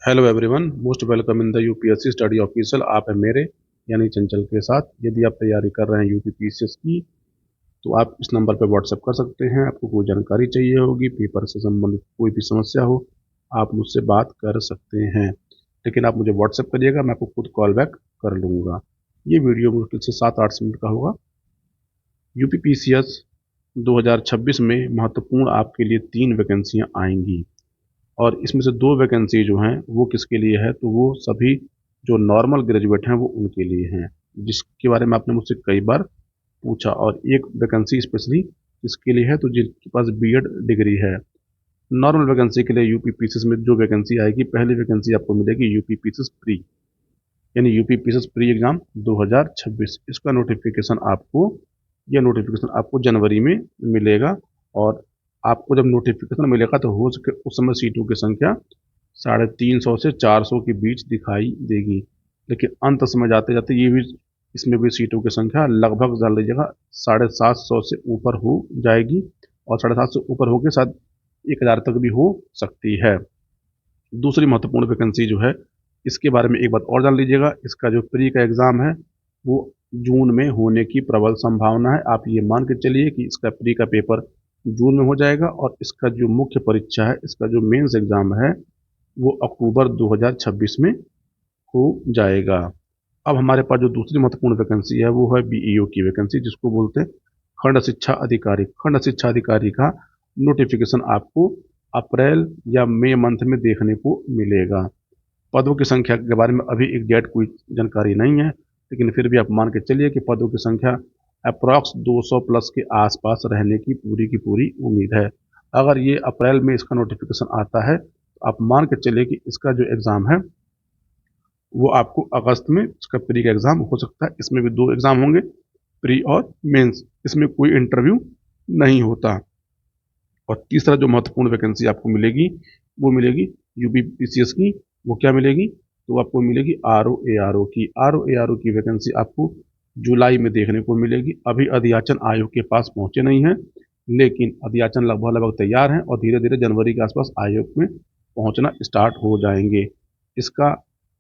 Hello everyone, most welcome in the UPSC study official. आप है मेरे यानी चंचल के साथ। यदि आप तैयारी कर रहे हैं यूपीपीसीएस की तो आप इस नंबर पर व्हाट्सएप कर सकते हैं। आपको कोई जानकारी चाहिए होगी, पेपर से संबंधित कोई भी समस्या हो, आप मुझसे बात कर सकते हैं। लेकिन आप मुझे व्हाट्सएप करिएगा, मैं आपको खुद कॉल बैक कर लूँगा। ये वीडियो मुश्किल से 7-8 मिनट का होगा। यूपीपीसीएस 2026 में महत्वपूर्ण आपके लिए 3 वैकेंसियाँ आएंगी और इसमें से 2 वैकेंसी जो हैं वो किसके लिए है, तो वो सभी जो नॉर्मल ग्रेजुएट हैं वो उनके लिए हैं, जिसके बारे में आपने मुझसे कई बार पूछा। और एक वैकेंसी स्पेशली इसके लिए है तो जिनके पास बीएड डिग्री है। नॉर्मल वैकेंसी के लिए यूपीपीसीएस में जो वैकेंसी आएगी, पहली वैकेंसी आपको मिलेगी यूपीपीसीएस प्री, यानी यूपीपीसीएस प्री एग्जाम 2026। इसका नोटिफिकेशन आपको जनवरी में मिलेगा। और आपको जब नोटिफिकेशन मिलेगा तो हो सके उस समय सीटों की संख्या 350 से 400 के बीच दिखाई देगी। लेकिन अंत समय जाते जाते ये भी इसमें भी सीटों की संख्या लगभग डाल लीजिएगा 750 से ऊपर हो जाएगी, और 750 से ऊपर होकर शायद 1000 तक भी हो सकती है। दूसरी महत्वपूर्ण वैकेंसी जो है, इसके बारे में एक बात और जान लीजिएगा, इसका जो प्री का एग्ज़ाम है वो जून में होने की प्रबल संभावना है। आप ये मान के चलिए कि इसका प्री का पेपर जून में हो जाएगा और इसका जो मुख्य परीक्षा है, इसका जो मेंस एग्ज़ाम है वो अक्टूबर 2026 में हो जाएगा। अब हमारे पास जो दूसरी महत्वपूर्ण वैकेंसी है वो है बीईओ की वैकेंसी, जिसको बोलते हैं खंड शिक्षा अधिकारी। खंड शिक्षा अधिकारी का नोटिफिकेशन आपको अप्रैल या मई मंथ में देखने को मिलेगा। पदों की संख्या के बारे में अभी एग्जैक्ट कोई जानकारी नहीं है, लेकिन फिर भी आप मान के चलिए कि पदों की संख्या अप्रॉक्स 200 प्लस के आसपास रहने की पूरी उम्मीद है। अगर ये अप्रैल में इसका नोटिफिकेशन आता है तो आप मान के चलिए कि इसका जो एग्ज़ाम है वो आपको अगस्त में इसका प्री का एग्ज़ाम हो सकता है। इसमें भी 2 एग्ज़ाम होंगे, प्री और मेंस। इसमें कोई इंटरव्यू नहीं होता। और तीसरा जो महत्वपूर्ण वैकेंसी आपको मिलेगी वो मिलेगी यूपीपीसीएस की। वो क्या मिलेगी, तो आपको मिलेगी आरओ ए आर ओ की वैकेंसी आपको जुलाई में देखने को मिलेगी। अभी अधियाचन आयोग के पास पहुंचे नहीं हैं, लेकिन अधियाचन लगभग लगभग तैयार हैं और धीरे धीरे जनवरी के आसपास आयोग में पहुंचना स्टार्ट हो जाएंगे। इसका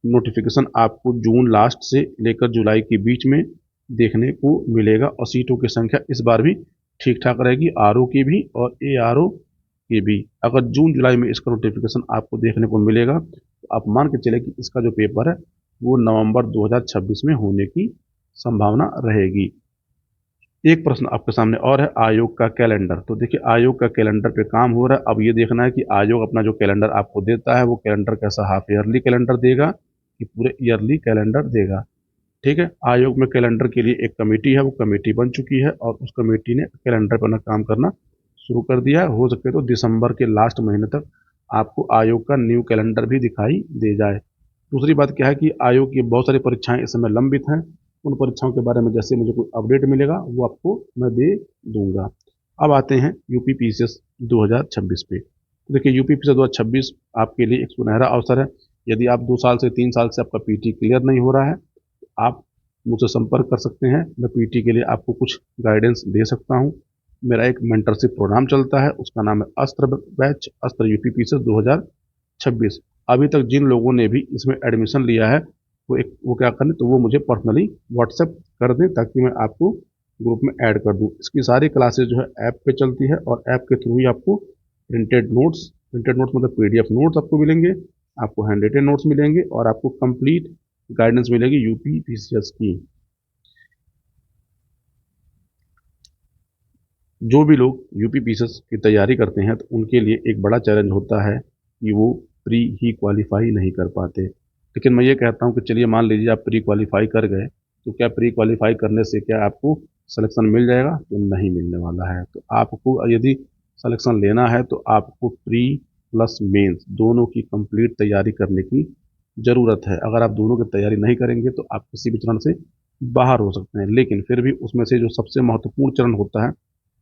नोटिफिकेशन आपको जून लास्ट से लेकर जुलाई के बीच में देखने को मिलेगा और सीटों की संख्या इस बार भी ठीक ठाक रहेगी, आरओ की भी और एआरओ की भी। अगर जून जुलाई में इसका नोटिफिकेशन आपको देखने को मिलेगा तो आप मान के चले कि इसका जो पेपर है वो नवंबर 2026 में होने की संभावना रहेगी। एक प्रश्न आपके सामने और है, आयोग का कैलेंडर। तो देखिए, आयोग का कैलेंडर पे काम हो रहा है। अब ये देखना है कि आयोग अपना जो कैलेंडर आपको देता है वो कैलेंडर कैसा हाफ ईयरली कैलेंडर देगा कि पूरे ईयरली कैलेंडर देगा। ठीक है, आयोग में कैलेंडर के लिए एक कमेटी है, वो कमेटी बन चुकी है और उस कमेटी ने कैलेंडर पर अपना काम करना शुरू कर दिया है। हो सके तो दिसंबर के लास्ट महीने तक आपको आयोग का न्यू कैलेंडर भी दिखाई दे जाए। दूसरी बात क्या है कि आयोग की बहुत सारी परीक्षाएं इस समय लंबित हैं। उन परीक्षाओं के बारे में जैसे मुझे कोई अपडेट मिलेगा वो आपको मैं दे दूंगा। अब आते हैं यूपी पीसीएस 2026 पे। तो देखिए, यूपी पीसीएस 2026 आपके लिए एक सुनहरा अवसर है। यदि आप 2 साल से 3 साल से आपका पीटी क्लियर नहीं हो रहा है, आप मुझसे संपर्क कर सकते हैं। मैं पीटी के लिए आपको कुछ गाइडेंस दे सकता हूँ। मेरा एक मेंटरशिप प्रोग्राम चलता है, उसका नाम है अस्त्र बैच, अस्त्र यूपी से 2026। अभी तक जिन लोगों ने भी इसमें एडमिशन लिया है वो क्या करें, तो वो मुझे पर्सनली व्हाट्सएप कर दें ताकि मैं आपको ग्रुप में ऐड कर दूं। इसकी सारी क्लासेज जो है ऐप पे चलती है और ऐप के थ्रू ही आपको प्रिंटेड नोट्स मतलब पीडीएफ नोट्स आपको मिलेंगे, आपको हैंड रिटेन नोट्स मिलेंगे और आपको कंप्लीट गाइडेंस मिलेगी यूपी पीसीएस की। जो भी लोग यूपी पीसीएस की तैयारी करते हैं तो उनके लिए एक बड़ा चैलेंज होता है कि वो प्री ही क्वालिफाई नहीं कर पाते। लेकिन मैं ये कहता हूँ कि चलिए मान लीजिए आप प्री क्वालिफाई कर गए, तो क्या प्री क्वालिफाई करने से क्या आपको सिलेक्शन मिल जाएगा? तो नहीं मिलने वाला है। तो आपको यदि सिलेक्शन लेना है तो आपको प्री प्लस मेंस दोनों की कंप्लीट तैयारी करने की ज़रूरत है। अगर आप दोनों की तैयारी नहीं करेंगे तो आप किसी भी चरण से बाहर हो सकते हैं। लेकिन फिर भी उसमें से जो सबसे महत्वपूर्ण चरण होता है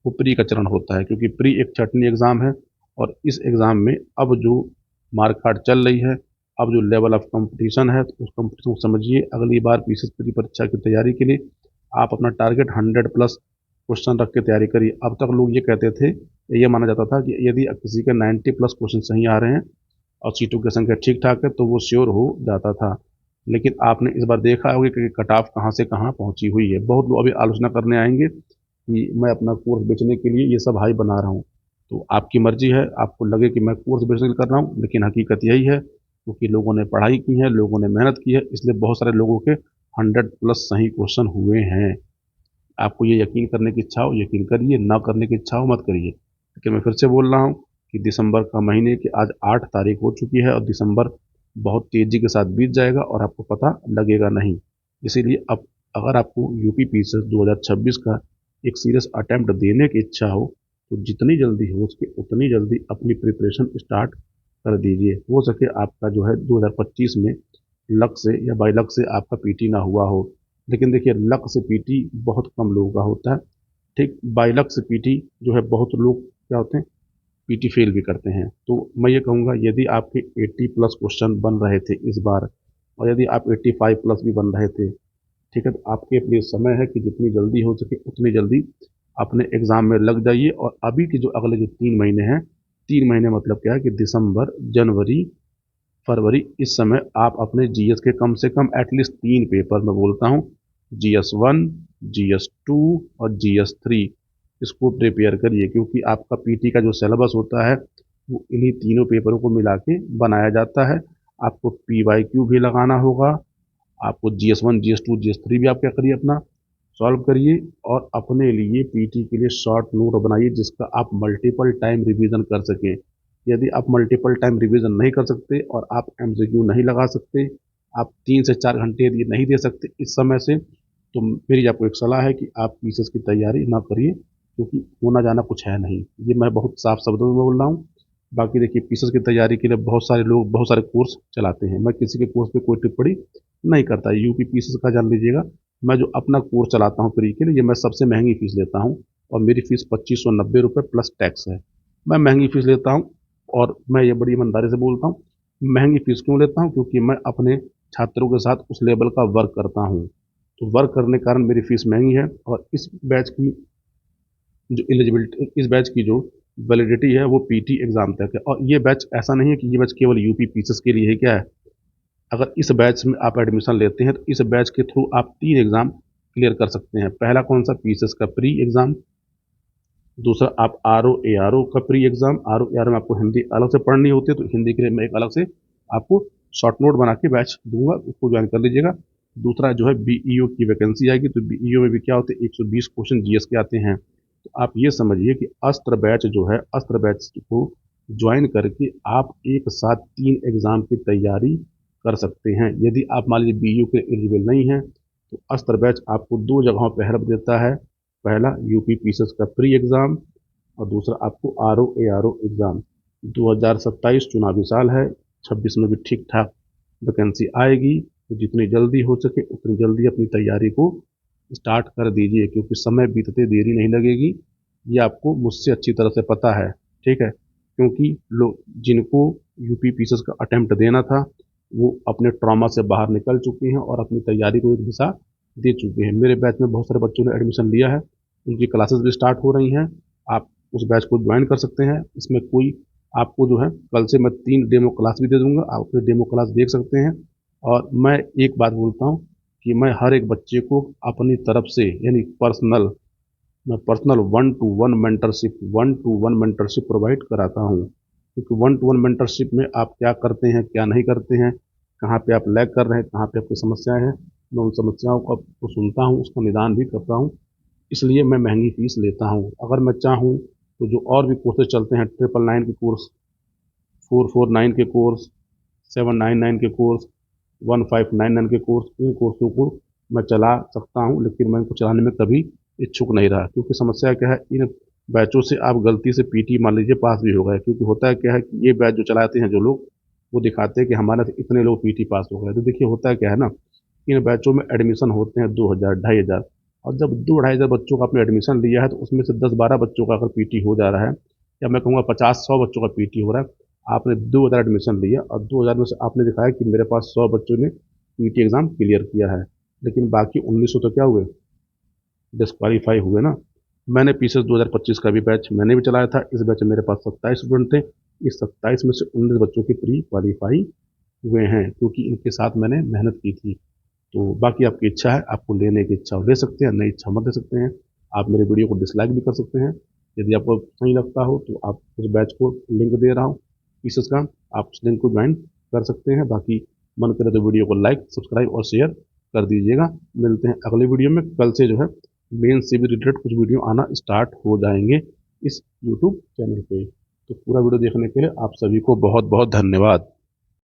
वो प्री का चरण होता है, क्योंकि प्री एक छटनी एग्ज़ाम है और इस एग्ज़ाम में अब जो मार्क कार्ड चल रही है, अब जो लेवल ऑफ कंपटीशन है, तो उस कंपटीशन को समझिए। अगली बार पीसीएस प्री परीक्षा की तैयारी के लिए आप अपना टारगेट 100 प्लस क्वेश्चन रख के तैयारी करिए। अब तक लोग ये कहते थे, ये माना जाता था कि यदि किसी के 90 प्लस क्वेश्चन सही आ रहे हैं और सीटों की संख्या ठीक ठाक है तो वो श्योर हो जाता था। लेकिन आपने इस बार देखा होगा कि कट ऑफ कहाँ से कहाँ पहुंची हुई है। बहुत लोग अभी आलोचना करने आएंगे कि मैं अपना कोर्स बेचने के लिए ये सब हाई बना रहा हूँ। तो आपकी मर्जी है, आपको लगे कि मैं कोर्स बेचने के लिए कर रहा हूँ, लेकिन हकीकत यही है क्योंकि लोगों ने पढ़ाई की है, लोगों ने मेहनत की है, इसलिए बहुत सारे लोगों के 100+ सही क्वेश्चन हुए हैं। आपको ये यकीन करने की इच्छा हो यकीन करिए, ना करने की इच्छा हो मत करिए। लेकिन मैं फिर से बोल रहा हूँ कि दिसंबर का महीने की आज 8 तारीख हो चुकी है और दिसंबर बहुत तेजी के साथ बीत जाएगा और आपको पता लगेगा नहीं। इसीलिए अब अगर आपको यूपी पीसीएस 2026 का एक सीरियस अटेम्प्ट देने की इच्छा हो तो जितनी जल्दी हो सके उतनी जल्दी अपनी प्रिपरेशन स्टार्ट कर दीजिए। हो सके आपका जो है 2025 में लक से या बाई लक से आपका पीटी ना हुआ हो। लेकिन देखिए लक से पीटी बहुत कम लोगों का होता है। ठीक बाई लक से पीटी जो है बहुत लोग क्या होते हैं पीटी फेल भी करते हैं। तो मैं ये कहूँगा यदि आपके 80+ क्वेश्चन बन रहे थे इस बार और यदि आप 85+ भी बन रहे थे, ठीक है, तो आपके लिए समय है कि जितनी जल्दी हो सके उतनी जल्दी अपने एग्ज़ाम में लग जाइए। और अभी के जो अगले जो 3 महीने हैं, 3 महीने मतलब क्या है कि दिसंबर, जनवरी, फरवरी, इस समय आप अपने जीएस के कम से कम एटलीस्ट 3 पेपर मैं बोलता हूँ, GS1, GS2 और GS3 इसको प्रिपेयर करिए क्योंकि आपका पीटी का जो सिलेबस होता है वो इन्हीं तीनों पेपरों को मिला के बनाया जाता है। आपको PYQ भी लगाना होगा, आपको GS1, GS2, GS3 भी आप क्या करिए अपना सॉल्व करिए और अपने लिए पीटी के लिए शॉर्ट नोट बनाइए जिसका आप मल्टीपल टाइम रिवीजन कर सकें। यदि आप मल्टीपल टाइम रिवीजन नहीं कर सकते और आप एमसीक्यू नहीं लगा सकते, आप 3 से 4 घंटे यदि नहीं दे सकते इस समय से, तो मेरी आपको एक सलाह है कि आप पीसीएस की तैयारी ना करिए क्योंकि होना जाना कुछ है नहीं। ये मैं बहुत साफ शब्दों में बोल रहा हूँ। बाकी देखिए पीसीएस की तैयारी के लिए बहुत सारे लोग बहुत सारे कोर्स चलाते हैं, मैं किसी के कोर्स पे कोई टिप्पणी नहीं करता। यूपी पीसीएस का जान लीजिएगा, मैं जो अपना कोर्स चलाता हूँ फ्री के लिए, ये मैं सबसे महंगी फीस लेता हूँ और मेरी फीस 2590 रुपये प्लस टैक्स है। मैं महंगी फीस लेता हूँ और मैं ये बड़ी ईमानदारी से बोलता हूँ। महंगी फीस क्यों लेता हूँ? क्योंकि मैं अपने छात्रों के साथ उस लेवल का वर्क करता हूँ। तो वर्क करने के कारण मेरी फीस महंगी है और इस बैच की जो एलिजिबिलिटी, इस बैच की जो वैलिडिटी है वो पीटी एग्जाम तक है। और ये बैच ऐसा नहीं है कि ये बैच केवल यूपी पीसीएस के लिए है, क्या है, अगर इस बैच में आप एडमिशन लेते हैं तो इस बैच के थ्रू आप 3 एग्ज़ाम क्लियर कर सकते हैं। पहला कौन सा? पीसीएस का प्री एग्ज़ाम। दूसरा आप आरओ एआरओ का प्री एग्ज़ाम। आरओ एआरओ में आपको हिंदी अलग से पढ़नी होती है तो हिंदी के लिए मैं एक अलग से आपको शॉर्ट नोट बना के बैच दूंगा, उसको ज्वाइन कर लीजिएगा। दूसरा जो है बीईओ की वैकेंसी आएगी तो बीईओ में भी क्या होते हैं 120 क्वेश्चन जीएस के आते हैं। तो आप ये समझिए कि अस्त्र बैच जो है, अस्त्र बैच को ज्वाइन करके आप एक साथ 3 एग्ज़ाम की तैयारी कर सकते हैं। यदि आप मान लीजिए बीईओ के एलिजिबल नहीं हैं तो अस्त्र बैच आपको 2 जगहों पर हेल्प देता है। पहला यूपी पीसीएस का प्री एग्ज़ाम और दूसरा आपको आरओ एआरओ एग्ज़ाम। 2027 चुनावी साल है, 26 में भी ठीक ठाक वैकेंसी आएगी। तो जितनी जल्दी हो सके उतनी जल्दी अपनी तैयारी को स्टार्ट कर दीजिए क्योंकि समय बीतते देरी नहीं लगेगी। ये आपको मुझसे अच्छी तरह से पता है, ठीक है, क्योंकि लोग जिनको यूपी पीसीएस का अटेम्प्ट देना था वो अपने ट्रॉमा से बाहर निकल चुके हैं और अपनी तैयारी को एक दिशा दे चुके हैं। मेरे बैच में बहुत सारे बच्चों ने एडमिशन लिया है, उनकी क्लासेस भी स्टार्ट हो रही हैं। आप उस बैच को ज्वाइन कर सकते हैं। इसमें कोई आपको जो है कल से मैं 3 डेमो क्लास भी दे दूंगा, आप अपने डेमो क्लास देख सकते हैं। और मैं एक बात बोलता हूँ कि मैं हर एक बच्चे को अपनी तरफ से यानी पर्सनल 1-to-1 मेंटरशिप प्रोवाइड कराता हूँ क्योंकि 1-to-1 मेंटरशिप में आप क्या करते हैं क्या नहीं करते हैं, कहाँ पे आप लैग कर रहे हैं, कहाँ पे आपकी समस्याएं हैं, मैं उन समस्याओं को सुनता हूँ, उसका निदान भी करता हूँ। इसलिए मैं महंगी फीस लेता हूँ। अगर मैं चाहूँ तो जो और भी कोर्सेज चलते हैं, 999 के कोर्स, 449 के कोर्स, 799 के कोर्स, 1599 के कोर्स, इन कोर्सों को मैं चला सकता हूँ लेकिन मैं इनको चलाने में कभी इच्छुक नहीं रहा क्योंकि समस्या क्या है, इन बैचों से आप गलती से पीटी मान लीजिए पास भी हो गए, क्योंकि होता है क्या है कि ये बैच जो चलाते हैं जो लोग, वो दिखाते हैं कि हमारे से इतने लोग पीटी पास हो गए। तो देखिए होता है क्या है ना, इन बैचों में एडमिशन होते हैं 2000 2,500, और जब 2-2,500 बच्चों का आपने एडमिशन लिया है तो उसमें से 10-12 बच्चों का अगर पीटी हो जा रहा है, या मैं कहूँगा 50-100 बच्चों का पीटी हो रहा है, आपने 2,000 एडमिशन लिया और 2,000 में से आपने दिखाया कि मेरे पास 100 बच्चों ने पीटी एग्ज़ाम क्लियर किया है, लेकिन बाकी 1900 तो क्या हुए, डिस्क्वालीफाई हुए ना। मैंने पीसीएस 2025 का भी बैच मैंने भी चलाया था। इस बैच में मेरे पास 27 स्टूडेंट थे, इस 27 में से 19 बच्चों के प्री क्वालिफाई हुए हैं, क्योंकि इनके साथ मैंने मेहनत की थी। तो बाकी आपकी इच्छा है, आपको लेने की इच्छा हो ले सकते हैं, नहीं इच्छा मत ले सकते हैं। आप मेरे वीडियो को डिसलाइक भी कर सकते हैं। यदि आपको सही लगता हो तो आप उस बैच को लिंक दे रहा हूँ पीसेस का, आप उस लिंक को ज्वाइन कर सकते हैं। बाकी मन करे तो वीडियो को लाइक, सब्सक्राइब और शेयर कर दीजिएगा। मिलते हैं अगले वीडियो में। कल से जो है मेन से भी रिलेटेड कुछ वीडियो आना स्टार्ट हो जाएंगे इस यूट्यूब चैनल पे। तो पूरा वीडियो देखने के लिए आप सभी को बहुत बहुत धन्यवाद।